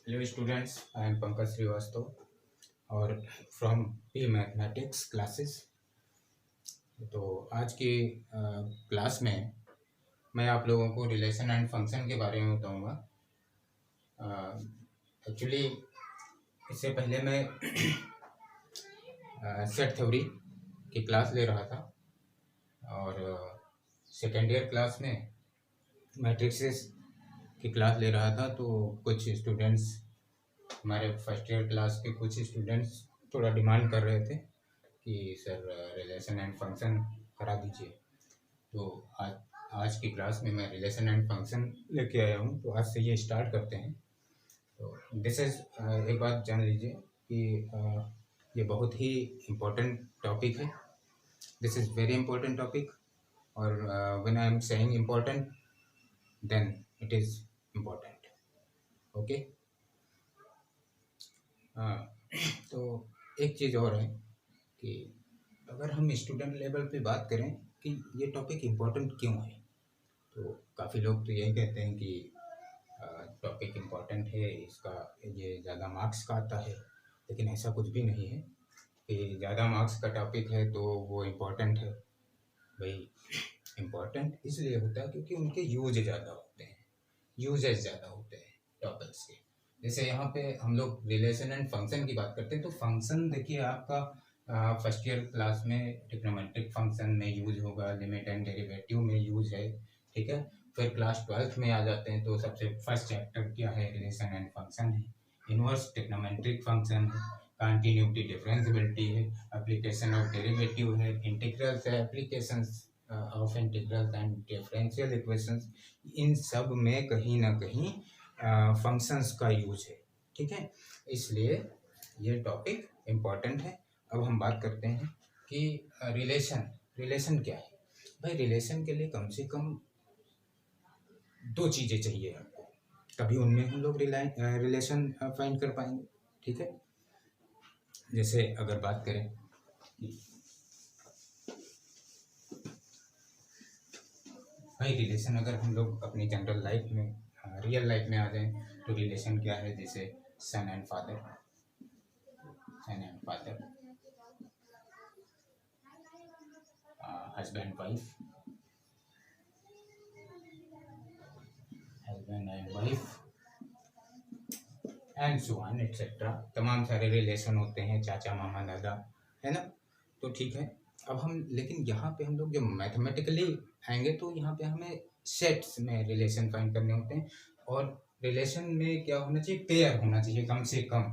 Hello students, I am Pankaj Srivastava और from P mathematics classes. तो आज की क्लास में मैं आप लोगों को रिलेशन एंड फंक्शन के बारे में बताऊंगा। एक्चुअली इससे पहले मैं सेट थ्योरी की क्लास ले रहा था और सेकेंड ईयर क्लास में मैट्रिक्सेस की क्लास ले रहा था। तो कुछ स्टूडेंट्स, हमारे फर्स्ट ईयर क्लास के कुछ स्टूडेंट्स थोड़ा डिमांड कर रहे थे कि सर रिलेशन एंड फंक्शन करा दीजिए। तो आज की क्लास में मैं रिलेशन एंड फंक्शन लेके आया हूँ। तो आज से ये स्टार्ट करते हैं। तो दिस इज़ एक बात जान लीजिए कि ये बहुत ही इम्पोर्टेंट टॉपिक है। This is very important topic और when I am saying important then it is important. Okay. तो एक चीज़ और है कि अगर हम स्टूडेंट लेवल पे बात करें कि ये टॉपिक इम्पोर्टेंट क्यों है, तो काफ़ी लोग तो यही कहते हैं कि टॉपिक इम्पोर्टेंट है, इसका ये ज़्यादा मार्क्स का आता है। लेकिन ऐसा कुछ भी नहीं है कि ज़्यादा मार्क्स का टॉपिक है तो वो इम्पोर्टेंट है। भाई इम्पोर्टेंट इसलिए होता है क्योंकि उनके यूज ज़्यादा होते हैं, यूजेस ज़्यादा होते हैं टॉपिक्स के। जैसे यहाँ पे हम लोग रिलेशन एंड फंक्शन की बात करते हैं तो फंक्शन देखिए आपका फर्स्ट ईयर क्लास में ट्रिग्नोमेट्रिक फंक्शन में यूज होगा, लिमिट एंड डेरिवेटिव में यूज है, ठीक है। फिर क्लास 12th में आ जाते हैं तो सबसे फर्स्ट चैप्टर क्या है, रिलेशन एंड फंक्शन है, इनवर्स ट्रिग्नोमेट्रिक फंक्शन है, कंटिन्यूटी डिफरेंशिएबिलिटी है, एप्लीकेशन ऑफ डेरिवेटिव है, इंटीग्रल्स है, applications of integrals and differential equations. इन सब में कहीं ना कहीं फंक्शंस का यूज है, ठीक है। इसलिए ये टॉपिक इम्पॉर्टेंट है। अब हम बात करते हैं कि रिलेशन क्या है। भाई रिलेशन के लिए कम से कम दो चीज़ें चाहिए आपको, तभी उनमें हम लोग रिलेशन फाइंड कर पाएंगे, ठीक है। जैसे अगर बात करें भाई रिलेशन, अगर हम लोग अपनी जनरल लाइफ में रियल लाइफ में आ जाएं तो रिलेशन क्या है, जैसे son and father, husband and wife and so on etcetera. तमाम सारे रिलेशन होते हैं, चाचा मामा दादा, है ना। तो ठीक है। अब हम लेकिन यहाँ पे हम लोग जब मैथमेटिकली आएंगे तो यहाँ पे हमें सेट्स में रिलेशन फाइंड करने होते हैं। और रिलेशन में क्या होना चाहिए, पेयर होना चाहिए, कम से कम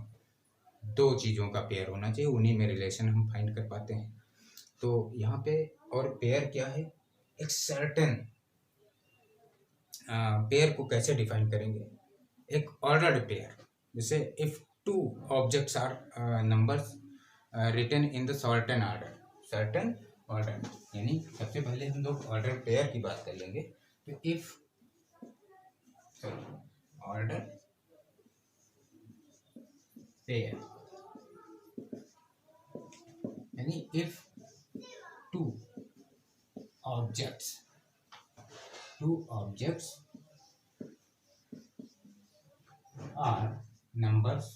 दो चीज़ों का पेयर होना चाहिए, उन्हीं में रिलेशन हम फाइंड कर पाते हैं। तो यहाँ पे और पेयर क्या है, एक सर्टेन पेयर को कैसे डिफाइन करेंगे, एक ऑर्डर्ड पेयर। जैसे if two objects or numbers written in the certain order, यानी सबसे पहले हम लोग ऑर्डर पेयर की बात कर लेंगे। तो इफ ऑर्डर पेयर यानी if two objects are numbers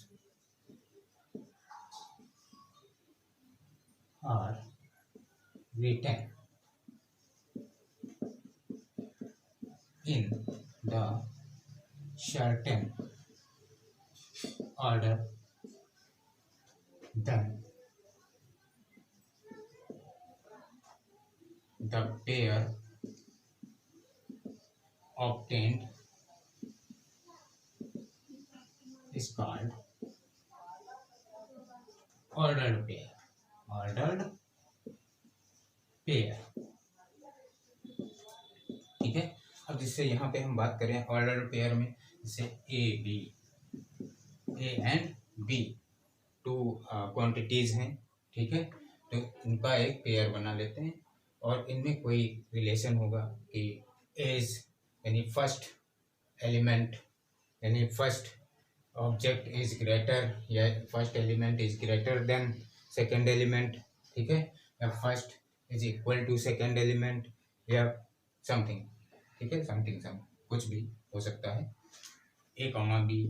are written in the certain order, then the pair obtained is called ordered pair, ठीक है। अब जिससे यहाँ पे हम बात करें ऑर्डर्ड पेयर में, जैसे A and B two quantities हैं, ठीक है। तो इनका एक पेयर बना लेते हैं और इनमें कोई रिलेशन होगा कि एज यानी फर्स्ट एलिमेंट यानी फर्स्ट ऑब्जेक्ट इज ग्रेटर, या first element is greater than second element, ठीक है, या first is equal to second element, या समथिंग, ठीक है, समथिंग कुछ भी हो सकता है। A comma B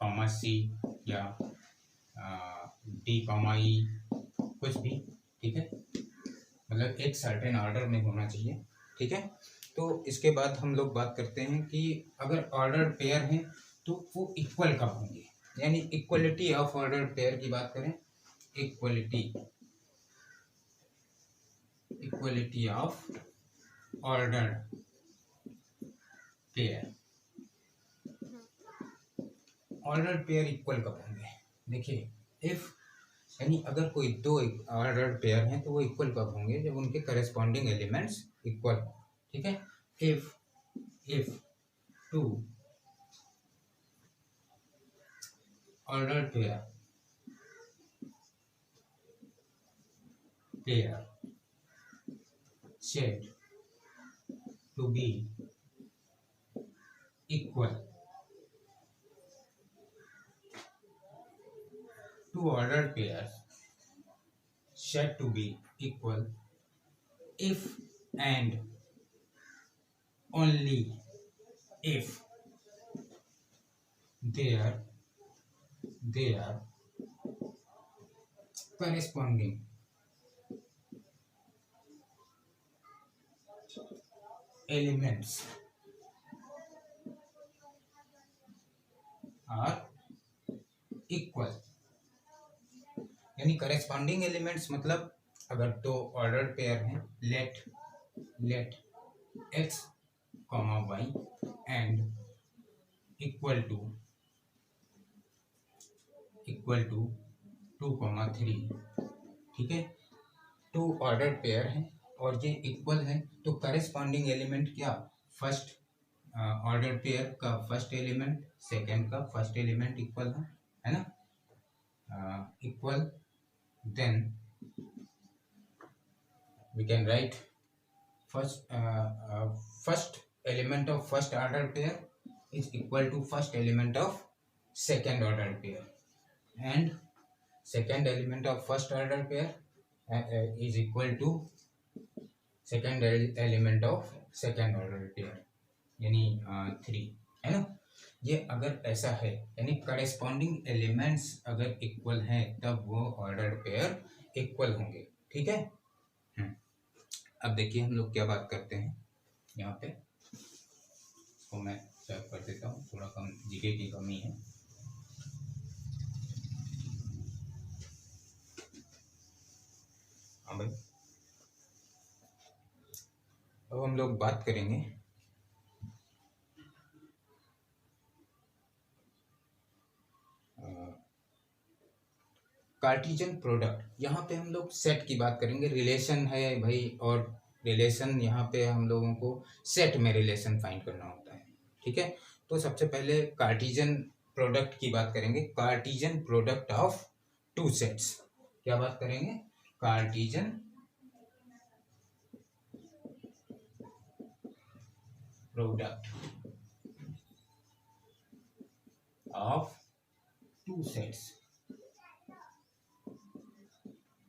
comma C या डी कॉमा ई, कुछ भी, ठीक है, मतलब एक सर्टेन ऑर्डर में होना चाहिए, ठीक है। तो इसके बाद हम लोग बात करते हैं कि अगर ऑर्डर पेयर हैं तो वो इक्वल कब होंगे, यानी इक्वलिटी ऑफ ऑर्डर पेयर की बात करें, equality of order pair, order pair equal कब होंगे, देखिए इफ, यानी अगर कोई दो ऑर्डर पेयर हैं तो वो इक्वल कब होंगे, जब उनके करस्पॉन्डिंग एलिमेंट्स इक्वल हो, ठीक है। If two order pair said to be equal, two ordered pairs said to be equal if and only if their corresponding elements are equal, यानी करस्पॉन्डिंग एलिमेंट्स मतलब अगर दो ऑर्डर पेयर हैं, let x comma y and equal to 2,3, ठीक है, to order pair हैं और ये इक्वल है, तो करस्पॉन्डिंग एलिमेंट क्या, फर्स्ट ऑर्डर पेयर का फर्स्ट एलिमेंट सेकंड का फर्स्ट एलिमेंट इक्वल है ना, equal, then we can write first element of first order pair is equal to first element of second order pair, and second element of first order pair is equal to second element of second order pair, यानी 3, है ना। ये अगर ऐसा है, यानी corresponding elements अगर equal हैं तब वो ऑर्डर पेयर इक्वल होंगे, ठीक है। अब देखिए हम लोग क्या बात करते हैं यहाँ पे, इसको मैं सेव कर देता हूँ, थोड़ा कम जीके की कमी है। हाँ भाई, अब हम लोग बात करेंगे कार्टेशियन प्रोडक्ट। यहाँ पे हम लोग सेट की बात करेंगे, रिलेशन है भाई, और रिलेशन यहाँ पे हम लोगों को सेट में रिलेशन फाइंड करना होता है, ठीक है। तो सबसे पहले कार्टेशियन प्रोडक्ट की बात करेंगे, Cartesian product of two sets, क्या बात करेंगे, Cartesian product of two sets,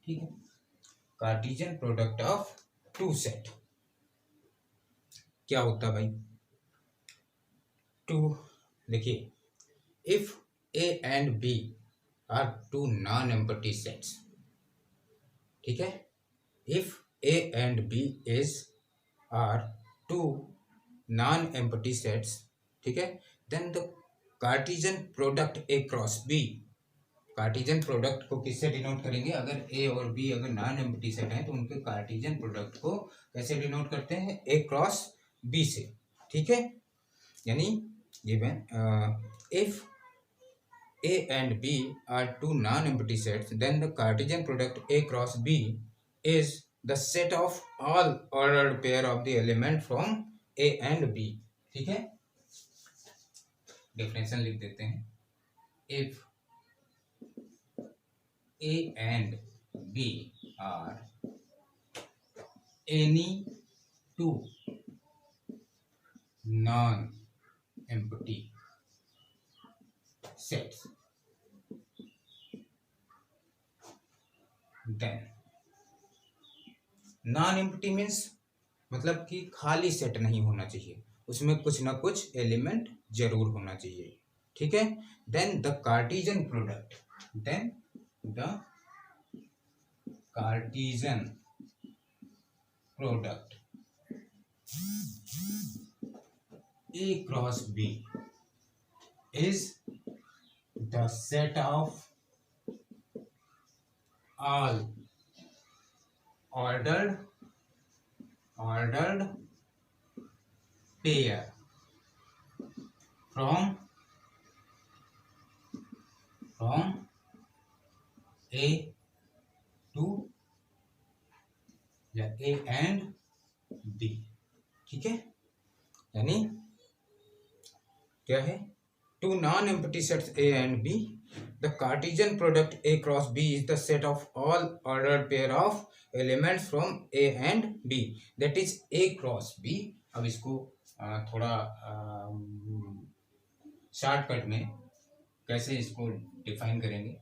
ठीक है, Cartesian product of two set क्या होता है भाई, टू, देखिए if A and B are two non empty sets, ठीक है, if A and B is are two non empty sets, ठीक है, then the Cartesian product A cross B, Cartesian product को किससे डिनोट करेंगे, अगर ए और बी अगर नॉन एम्प्टी सेट हैं तो उनके कार्टेशियन प्रोडक्ट को कैसे डिनोट करते हैं, ए क्रॉस बी से, ठीक है। यानी given if A and B are two non empty sets then the Cartesian product A cross B is the set of all ordered pair of the element from A and B, ठीक है। Definition लिख देते हैं, if A and B are any two non-empty sets, then non-empty means मतलब कि खाली set नहीं होना चाहिए, उसमें कुछ ना कुछ एलिमेंट जरूर होना चाहिए, ठीक है। Then the Cartesian product, then the Cartesian product A cross B is the set of all ordered pair from A to या A and B, ठीक है। यानी क्या है, two non empty sets A and B, the Cartesian product A cross B is the set of all ordered pair of elements from A and B, that is A cross B। अब इसको थोड़ा shortcut में कैसे इसको define करेंगे,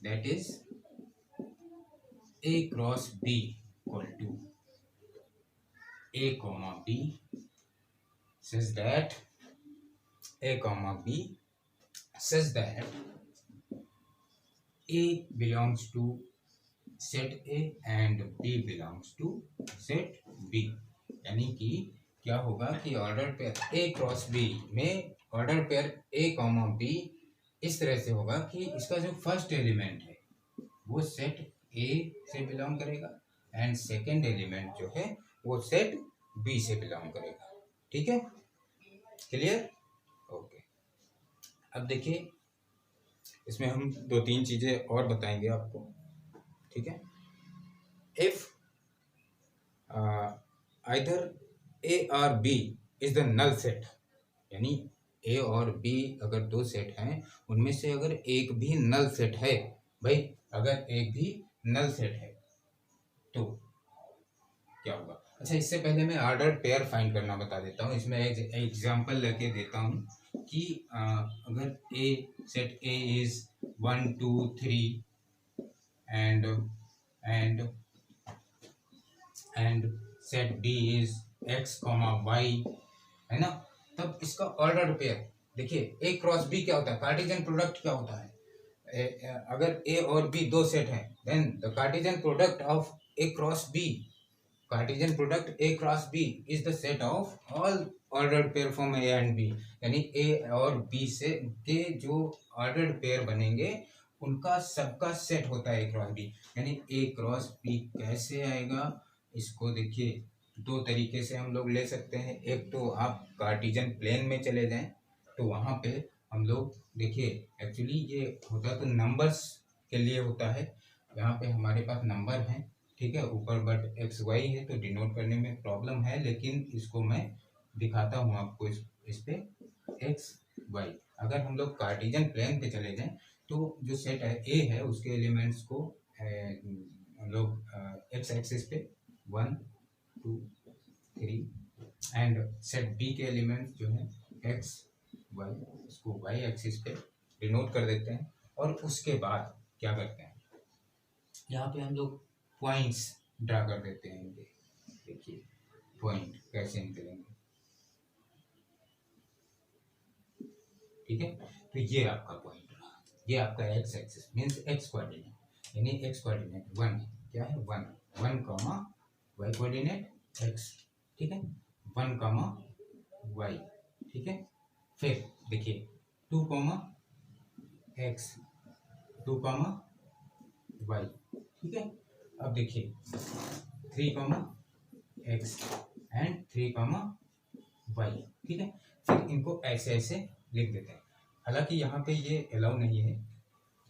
that is A cross B equal to A comma B says that A comma B says that A belongs to set A and B belongs to set B। यानी कि क्या होगा कि order pair A cross B में order pair A comma B इस तरह से होगा कि इसका जो फर्स्ट एलिमेंट है वो सेट A से बिलोंग करेगा एंड सेकेंड एलिमेंट जो है वो सेट B से बिलोंग करेगा, ठीक है, क्लियर, ओके। अब देखिए इसमें हम दो तीन चीजें और बताएंगे आपको, ठीक है। इफ आइदर A और B is the null set, यानी A और B अगर दो सेट हैं उनमें से अगर एक भी नल सेट है, भाई अगर एक भी नल सेट है तो क्या होगा। अच्छा, इससे पहले मैं ऑर्डर पेयर फाइंड करना बता देता हूँ। इसमें एक एग्जांपल लेके देता हूँ कि अगर A set A is 1 2 3 and set B is x, y, है ना, तब इसका ऑर्डर पेयर देखिए A क्रॉस B क्या होता है, कार्टेशियन प्रोडक्ट क्या होता है। अगर A और B दो सेट हैं then the Cartesian product of A cross B, Cartesian product A cross B is the set of all ordered pair from A and B। यानी A और B से के जो ऑर्डर्ड पेयर बनेंगे उनका सबका सेट होता है A क्रॉस B। यानी A क्रॉस B कैसे आएगा, इसको देखिए दो तरीके से हम लोग ले सकते हैं। एक तो आप कार्टेशियन प्लेन में चले जाएं तो वहाँ पे हम लोग देखिए एक्चुअली ये होता तो नंबर्स के लिए होता है, यहाँ पे हमारे पास नंबर हैं, ठीक है, ऊपर बट एक्स वाई है तो डिनोट करने में प्रॉब्लम है, लेकिन इसको मैं दिखाता हूँ आपको इस पे एक्स वाई। अगर हम लोग कार्टेशियन प्लेन पे चले जाएं तो जो सेट है ए है उसके एलिमेंट्स को हम लोग एक्स एक्सिस पे 1 2 3 एंड सेट बी के एलिमेंट्स जो है एक्स वाई, इसको वाई एक्सिस पे डिनोट कर देते हैं। और उसके बाद क्या करते हैं, यहाँ पे हम लोग पॉइंट्स ड्रा कर देते हैं इनके। देखिए पॉइंट कैसे निकलेंगे, ठीक है, तो ये आपका पॉइंट रहा, ये आपका x axis means x coordinate, यानी एक्स कोऑर्डिनेट 1 क्या है 1 कॉमा वाई कोऑर्डिनेट एक्स, ठीक है, 1 कॉमा वाई, ठीक है। फिर देखिए 2 कॉमा एक्स 2 कॉमा वाई, ठीक है। अब देखिए 3 comma X and 3 comma Y, ठीक है। फिर इनको ऐसे ऐसे लिख देते हैं, हालांकि यहाँ पे ये अलाउ नहीं है,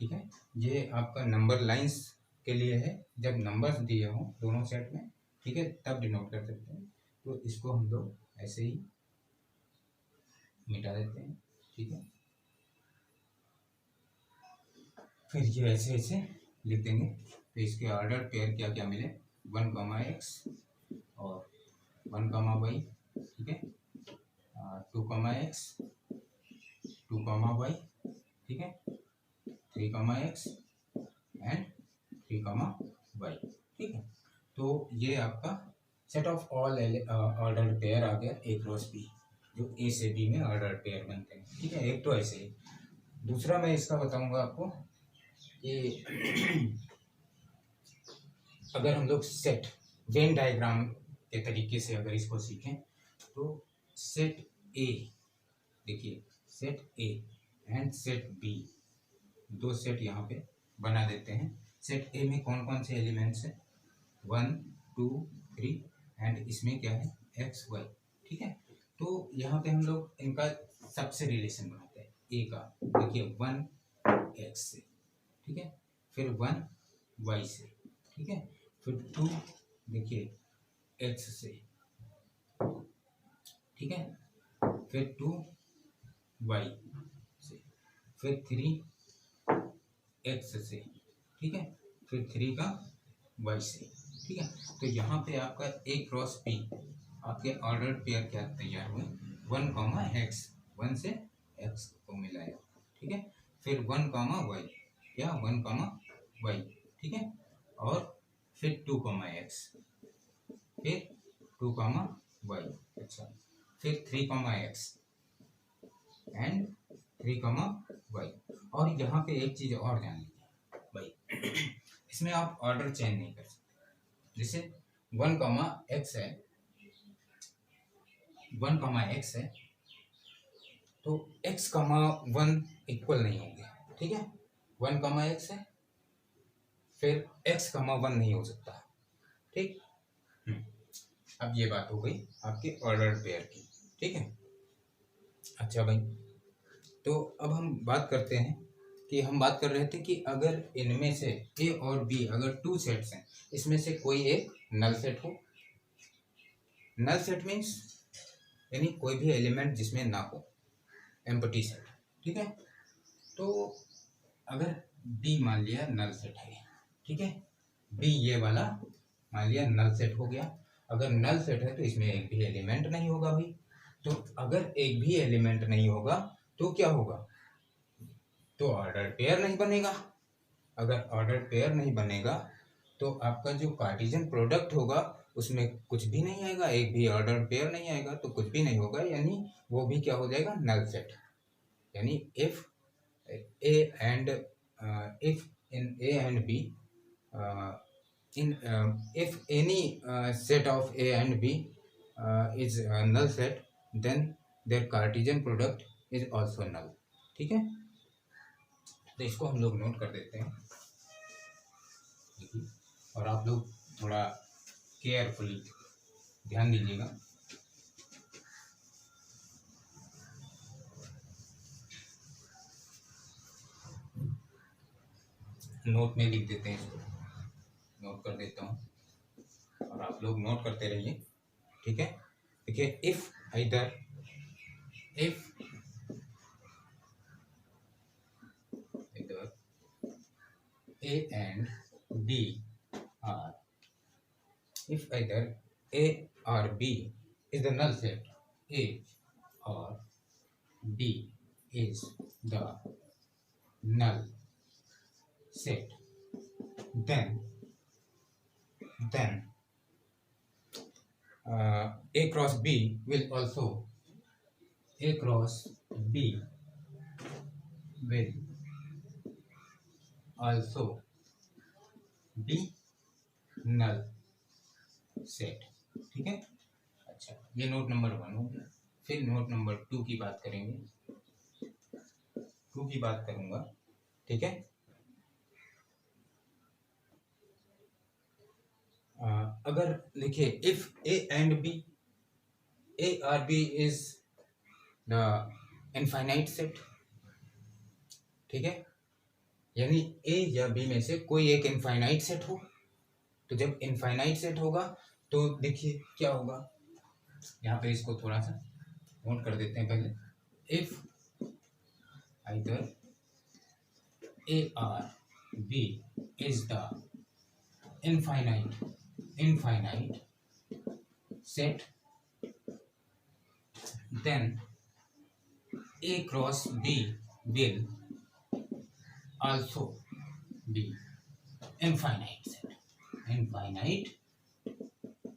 ठीक है, ये आपका नंबर लाइंस के लिए है, जब नंबर्स दिए हों दोनों सेट में, ठीक है, तब डिनोट कर सकते हैं। तो इसको हम लोग ऐसे ही मिटा देते हैं, ठीक है। फिर ये ऐसे ऐसे लिख देंगे तो इसके ऑर्डर पेयर क्या क्या मिले 1 कॉमा एक्स और 1 कॉमा वाई, ठीक है, 2 कॉमा एक्स 2 कॉमा वाई, ठीक है, 3 comma X and 3 comma Y, ठीक है। तो ये आपका set of all order pair आ गया ए क्रॉस बी। जो ए से बी में ऑर्डर पेयर बनते हैं, ठीक है। एक तो ऐसे ही, दूसरा मैं इसका बताऊंगा आपको कि अगर हम लोग सेट वेन डायग्राम के तरीके से अगर इसको सीखें तो सेट ए, देखिए set A and set B, दो सेट यहाँ पे बना देते हैं। सेट ए में कौन कौन से एलिमेंट्स हैं, 1 2 3 एंड इसमें क्या है एक्स वाई, ठीक है। तो यहाँ पे हम लोग इनका सबसे रिलेशन बनाते हैं ए का, देखिए 1 एक्स से, ठीक है, फिर 1 वाई से, ठीक है, फिर 2 देखिए एक्स से, ठीक है, फिर 2 वाई से, फिर 3 एक्स से, ठीक है, फिर 3 का वाई से, ठीक है। तो यहाँ पे आपका ए क्रॉस बी आपके ऑर्डर पेयर क्या तैयार हुए, 1 कॉमा एक्स, 1 से एक्स को मिलाया, ठीक है, फिर 1 कॉमा वाई या 1 कॉमा वाई, ठीक है, और फिर 2 कॉमा एक्स, फिर 2 कॉमा वाई, अच्छा, फिर 3 comma X and 3 comma Y. और यहाँ पे एक चीज़ और ध्यान दीजिए भाई, इसमें आप ऑर्डर चेंज नहीं कर सकते। जैसे 1 कॉमा एक्स है, 1 कॉमा एक्स है, तो x कॉमा 1 इक्वल नहीं होंगे, ठीक है। 1 कॉमा एक्स है, फिर x कॉमा 1 नहीं हो सकता, ठीक। अब ये बात हो गई आपके ऑर्डर पेयर की, ठीक है। अच्छा भाई, तो अब हम बात करते हैं कि हम बात कर रहे थे कि अगर इनमें से ए और बी अगर 2 सेट्स हैं, इसमें से कोई एक नल सेट हो, नल सेट मीन्स यानी कोई भी एलिमेंट जिसमें ना हो, एम्प्टी सेट, ठीक है। तो अगर बी मान लिया नल सेट है, ठीक है, बी ये वाला मान लिया नल सेट हो गया। अगर नल सेट है तो इसमें एक भी एलिमेंट नहीं होगा भाई। तो अगर एक भी एलिमेंट नहीं होगा तो क्या होगा, तो ऑर्डर पेयर नहीं बनेगा। अगर ऑर्डर पेयर नहीं बनेगा तो आपका जो कार्टेशियन प्रोडक्ट होगा उसमें कुछ भी नहीं आएगा, एक भी ऑर्डर पेयर नहीं आएगा तो कुछ भी नहीं होगा, यानी वो भी क्या हो जाएगा, नल सेट। यानी if A and if in A and B in if any set of A and B is null set, then their Cartesian product is also null, ठीक है। तो इसको हम लोग नोट कर देते हैं, देखिए, और आप लोग थोड़ा केयरफुली ध्यान दीजिएगा। नोट में लिख देते हैं, इसको नोट कर देता हूँ और आप लोग नोट करते रहिए, ठीक है। देखिए, if A and B are, if either A or B is the null set, A or B is the null set, then A cross B will also A cross B will also be null set, ठीक है। अच्छा, ये note number 1 हो गया। फिर note number 2 की बात करेंगे, 2 की बात करूंगा, ठीक है। अगर देखिए, if A and B, A और B is the infinite set, ठीक है, यानी ए या बी में से कोई एक इनफाइनाइट सेट हो। तो जब इनफाइनाइट सेट होगा तो देखिए क्या होगा, यहाँ पे इसको थोड़ा सा नोट कर देते हैं पहले। If either A or B is the infinite set, then A cross B will also be infinite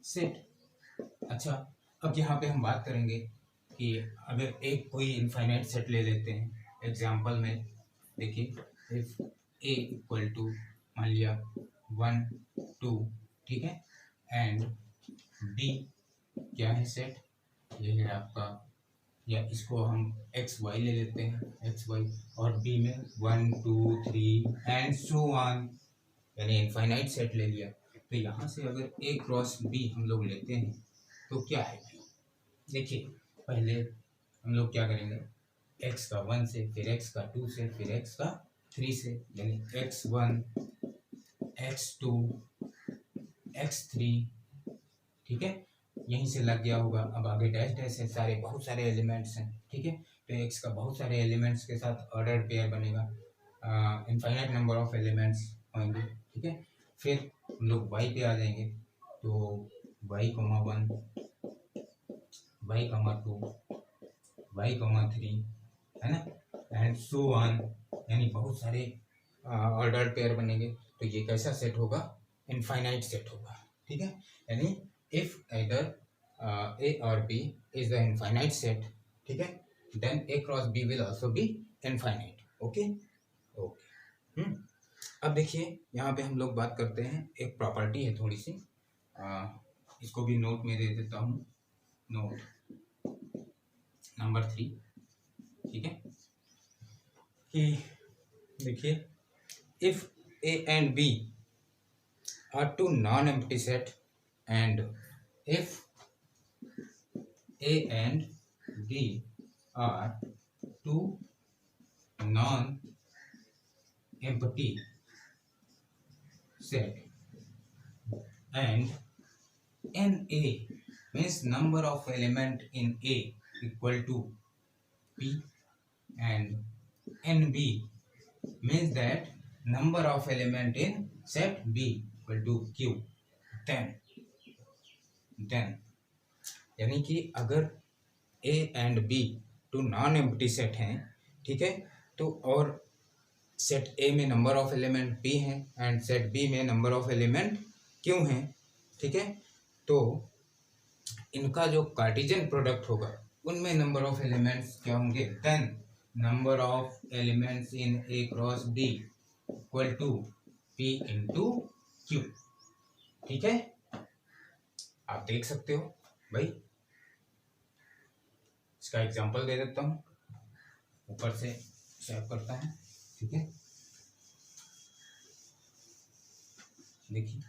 set। अच्छा, अब यहाँ पे हम बात करेंगे कि अगर एक कोई इनफाइनाइट सेट ले लेते हैं, एग्जांपल में देखिए इफ ए इक्वल टू मान लिया 1 2, ठीक है, एंड बी क्या है सेट, ये है आपका, या इसको हम एक्स वाई ले लेते हैं, एक्स वाई, और बी में 1 2 3 एंड सो ऑन, यानी इनफाइनाइट सेट ले लिया। तो यहाँ से अगर ए क्रॉस बी हम लोग लेते हैं तो क्या है भाई, देखिए पहले हम लोग क्या करेंगे, एक्स का 1 से, फिर एक्स का 2 से, फिर एक्स का 3 से, यानी x1 x2 x3, ठीक है, यहीं से लग गया होगा। अब आगे डैश डैश है, सारे बहुत सारे एलिमेंट्स हैं, ठीक है, तो एक्स का बहुत सारे एलिमेंट्स के साथ ऑर्डर पेयर बनेगा, इनफाइनाइट नंबर ऑफ एलिमेंट्स होंगे, ठीक है। फिर हम लोग वाई पे आ जाएंगे, तो Y comma 1, Y comma 2, Y comma 3, है ना, एंड सो ऑन, यानी बहुत सारे ऑर्डर पेयर बनेंगे। तो ये कैसा सेट होगा, इनफाइनाइट सेट होगा, ठीक है, यानी if either A or B is the infinite set, ठीक है, then A cross B will also be infinite, okay okay. अब देखिए यहाँ पे हम लोग बात करते हैं, एक प्रॉपर्टी है थोड़ी सी, इसको भी नोट में दे देता हूँ, नोट नंबर 3, ठीक है, कि देखिए if A and B are two non-empty set and if A and B are two non-empty set and NA means number of element in A equal to P and NB means that number of element in set B equal to Q, then यानी कि अगर A and B two non empty set हैं, ठीक है, तो और set A में number of element P हैं एंड सेट B में नंबर ऑफ एलिमेंट Q हैं, ठीक है, तो इनका जो कार्टेशियन प्रोडक्ट होगा उनमें नंबर ऑफ एलिमेंट्स क्या होंगे, then number of elements in A cross B equal to P into Q, ठीक है, आप देख सकते हो भाई। इसका एग्जांपल दे देता हूँ, ऊपर से शेयर करता हूँ, ठीक है, देखिए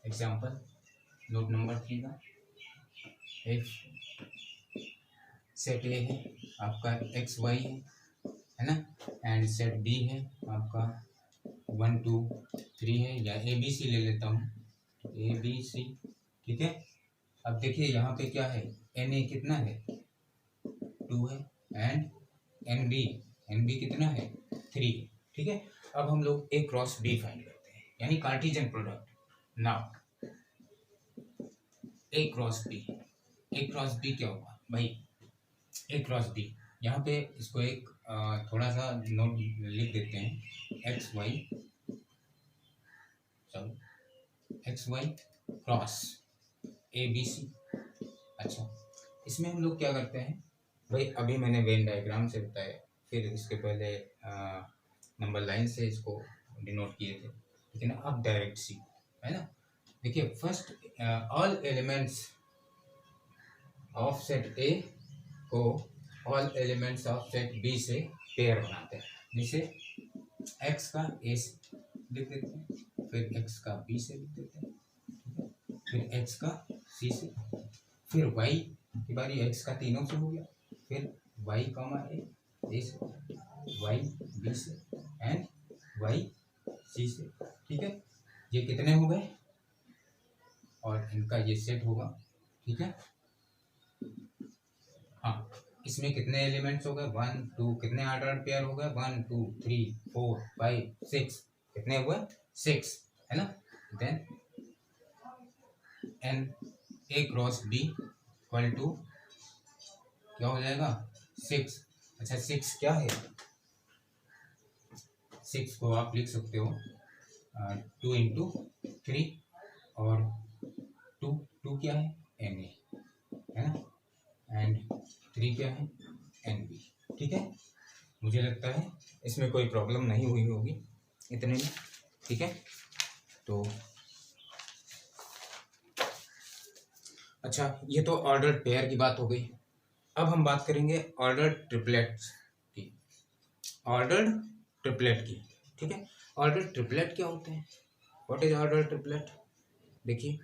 एग्जांपल नोट नंबर 3 का, इफ सेट ए है आपका एक्स वाई है ना, एंड सेट बी है आपका 1 2 3 है, या ए बी सी ले लेता हूँ, ए बी सी, ठीक है। अब देखिए यहाँ पे क्या है, एन ए कितना है 2 है, एंड एन बी कितना है 3, ठीक है। अब हम लोग ए क्रॉस बी फाइंड करते हैं, यानी कार्टेशियन प्रोडक्ट। नाउ ए क्रॉस बी क्या होगा भाई, ए क्रॉस बी, यहाँ पे इसको एक थोड़ा सा नोट लिख देते हैं, X Y cross A B C. अच्छा, इसमें हम लोग क्या करते हैं भाई, अभी मैंने वेन डायग्राम से बताया, फिर इसके पहले नंबर लाइन से इसको डिनोट किए थे, लेकिन अब डायरेक्ट सी, है ना। देखिए first all elements of set A को all elements of set B से पेयर बनाते हैं, जिसे एक्स का ए से लिख देते हैं, फिर एक्स का बी से लिख देते हैं, फिर एक्स का सी से, फिर वाई की बारी, एक्स का तीनों से हो गया, फिर वाई कॉमा ए से, वाई बी से एंड वाई सी से, ठीक है। ये कितने हो गए और इनका ये सेट होगा, ठीक है। हाँ, इसमें कितने एलिमेंट्स हो गए, 1 2, कितने ऑर्डर पेयर हो गए, 1 2 3 4 5 6, कितने हुए 6, है ना। Then N A cross B equal to क्या हो जाएगा 6। अच्छा 6 क्या है, 6 को आप लिख सकते हो 2 इंटू 3, और 2 क्या है एन ए, है ना, एंड 3 क्या है, एन बी। ठीक है, मुझे लगता है इसमें कोई प्रॉब्लम नहीं हुई होगी इतने में। ठीक है, तो अच्छा, ये तो ऑर्डर्ड पेयर की बात हो गई। अब हम बात करेंगे ऑर्डर्ड ट्रिपलेट्स की, ऑर्डर्ड ट्रिपलेट की। ठीक है, ऑर्डर्ड ट्रिपलेट क्या होते हैं, व्हाट इज ऑर्डर्ड ट्रिपलेट? देखिए,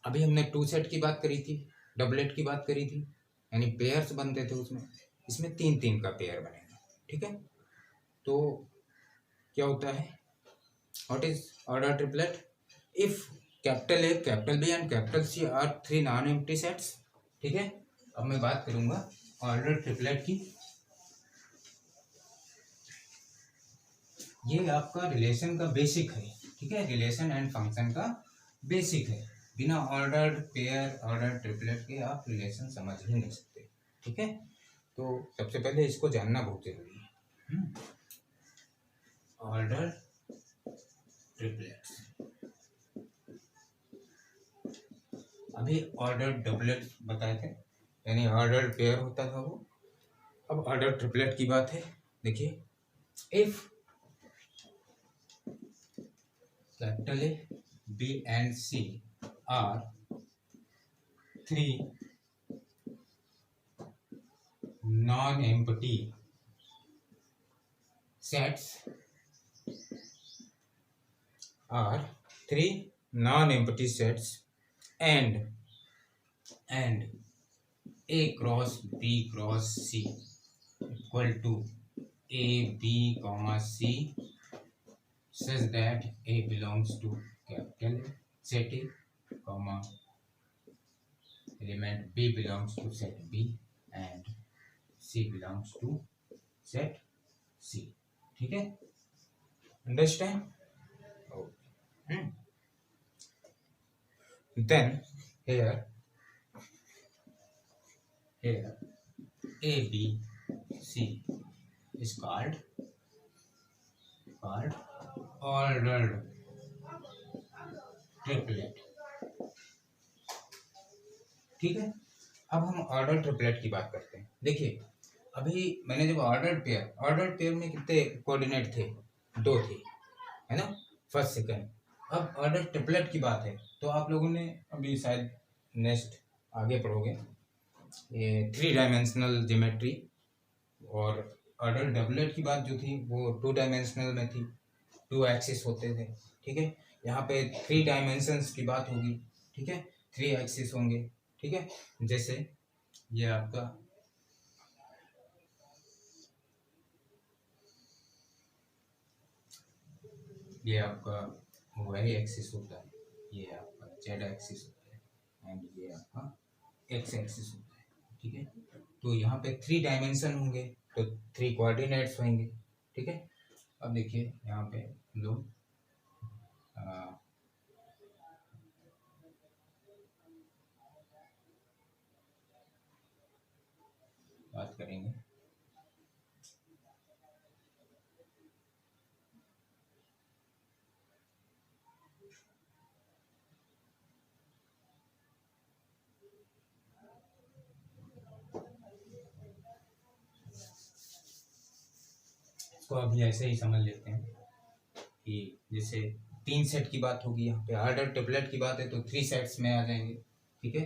अभी हमने टू सेट की बात करी थी, डबलेट की बात करी थी, यानी पेयर्स बनते थे उसमें। इसमें 3-3 का पेयर बनेगा। ठीक है, तो क्या होता है, what is order triplet? If capital A, capital B and capital C are 3 non empty sets. ठीक है, अब मैं बात करूंगा ऑर्डर ट्रिपलेट की। ये आपका रिलेशन का बेसिक है। ठीक है, रिलेशन एंड फंक्शन का बेसिक है। बिना ऑर्डर्ड पेयर, ऑर्डर ट्रिपलेट के आप रिलेशन समझ ही नहीं सकते। ठीक है, तो सबसे पहले इसको जानना बहुत जरूरी है। ऑर्डर ट्रिपलेट्स, अभी ऑर्डर डबलेट बताए थे, यानी ऑर्डर पेयर होता था वो। अब ऑर्डर ट्रिपलेट की बात है। देखिए, if capital A, B and C are 3 non-empty sets, are 3 non-empty sets and A cross B cross C equal to A, B, C such that A belongs to capital set A, comma element B belongs to set B and C belongs to set C. ठीक है, understand? Then here A, B, C is called ordered triplet. ठीक है, अब हम order triplet की बात करते हैं। देखिए, अभी मैंने जब ऑर्डर पेयर में कितने कोऑर्डिनेट थे, 2 थे, है ना, फर्स्ट सेकंड। अब ऑर्डर ट्रिपलेट की बात है तो आप लोगों ने अभी शायद नेक्स्ट आगे पढ़ोगे ये 3 डायमेंशनल ज्योमेट्री, और ऑर्डर डबलेट की बात जो थी वो 2 डायमेंशनल में थी, 2 एक्सिस होते थे। ठीक है, यहाँ पे 3 डायमेंशंस की बात होगी। ठीक है, 3 एक्सिस होंगे। ठीक है, जैसे ये आपका वाई एक्सिस होता है, ये आपका जेड एक्सिस होता है एंड ये आपका एक्स एक्सिस होता है। ठीक है, तो यहाँ पे 3 डायमेंशन होंगे तो 3 कोऑर्डिनेट्स होंगे। ठीक है, अब देखिए यहाँ पे हम लोग बात करेंगे इसको, अभी ऐसे ही समझ लेते हैं कि जैसे 3 सेट की बात होगी, यहाँ पे ऑर्डर ट्रिपलेट की बात है तो 3 सेट्स में आ जाएंगे। ठीक है,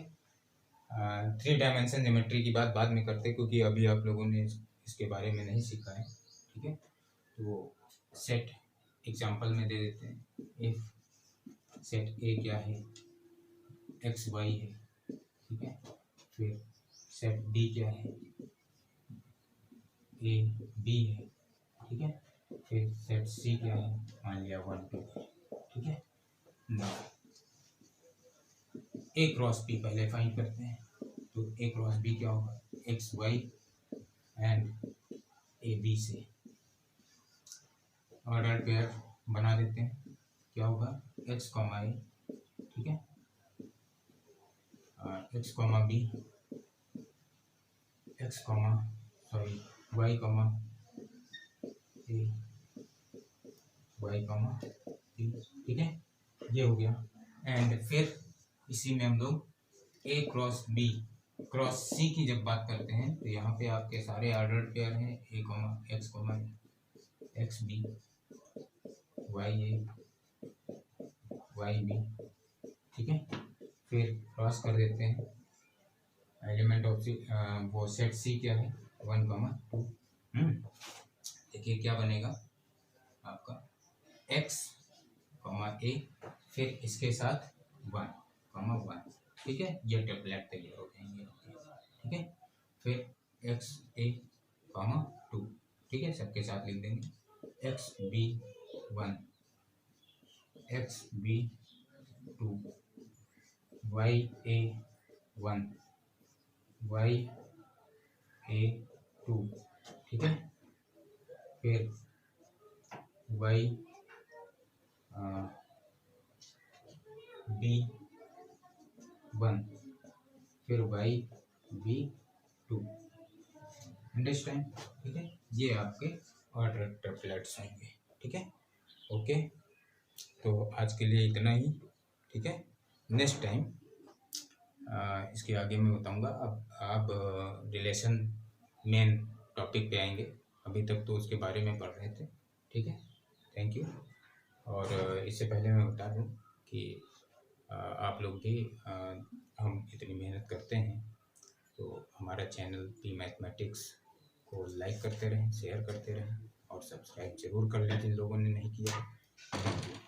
3 डायमेंशन ज्योमेट्री की बात बाद में करते क्योंकि अभी आप लोगों ने इसके बारे में नहीं सीखा है। ठीक है, तो सेट एग्जांपल में दे देते हैं। इफ सेट ए क्या है, एक्स वाई है। ठीक है, फिर सेट डी क्या है, ए बी है। ठीक है, फिर सेट सी क्या है, मान लिया 1 2। ठीक है, ए क्रॉस बी पहले फाइंड करते हैं, तो ए क्रॉस बी क्या होगा, X Y and A B से ऑर्डर पेयर बना देते हैं। क्या होगा, एक्स कॉमा ए, ठीक है, X comma B, X comma sorry Y comma A, Y comma B. ठीक है, ये हो गया। एंड फिर इसी में हम लोग ए क्रॉस बी क्रॉस सी की जब बात करते हैं तो यहाँ पे आपके सारे ऑर्डर्ड पेयर हैं ए कॉमा एक्स बी वाई ए वाई बी, ठीक है। फिर क्रॉस कर देते हैं एलिमेंट ऑफ सी, वो सेट सी क्या है 1, 2। देखिए क्या बनेगा आपका x, ए, फिर इसके साथ 1, 1, ठीक है। ये ट्रिपलेट तैयार हो जाएंगे, ठीक है। फिर x a, 2, ठीक है, सबके साथ लिख देंगे x b 1, x b 2, y a 1, y a 2, ठीक है। फिर y b 1, फिर y b 2, अंडरस्टैंड, ठीक है। ये आपके ऑर्डर ट्रिपलेट्स होंगे, ठीक है। ओके, तो आज के लिए इतना ही, ठीक है। नेक्स्ट टाइम इसके आगे मैं बताऊंगा। अब आप रिलेशन मेन टॉपिक पे आएंगे, अभी तक तो उसके बारे में पढ़ रहे थे, ठीक है। Thank you. और इससे पहले मैं बता दूं कि आप लोग भी हम इतनी मेहनत करते हैं तो हमारा चैनल पी मैथमेटिक्स को लाइक करते रहें, शेयर करते रहें और सब्सक्राइब जरूर कर लें जिन लोगों ने नहीं किया है। Thank you.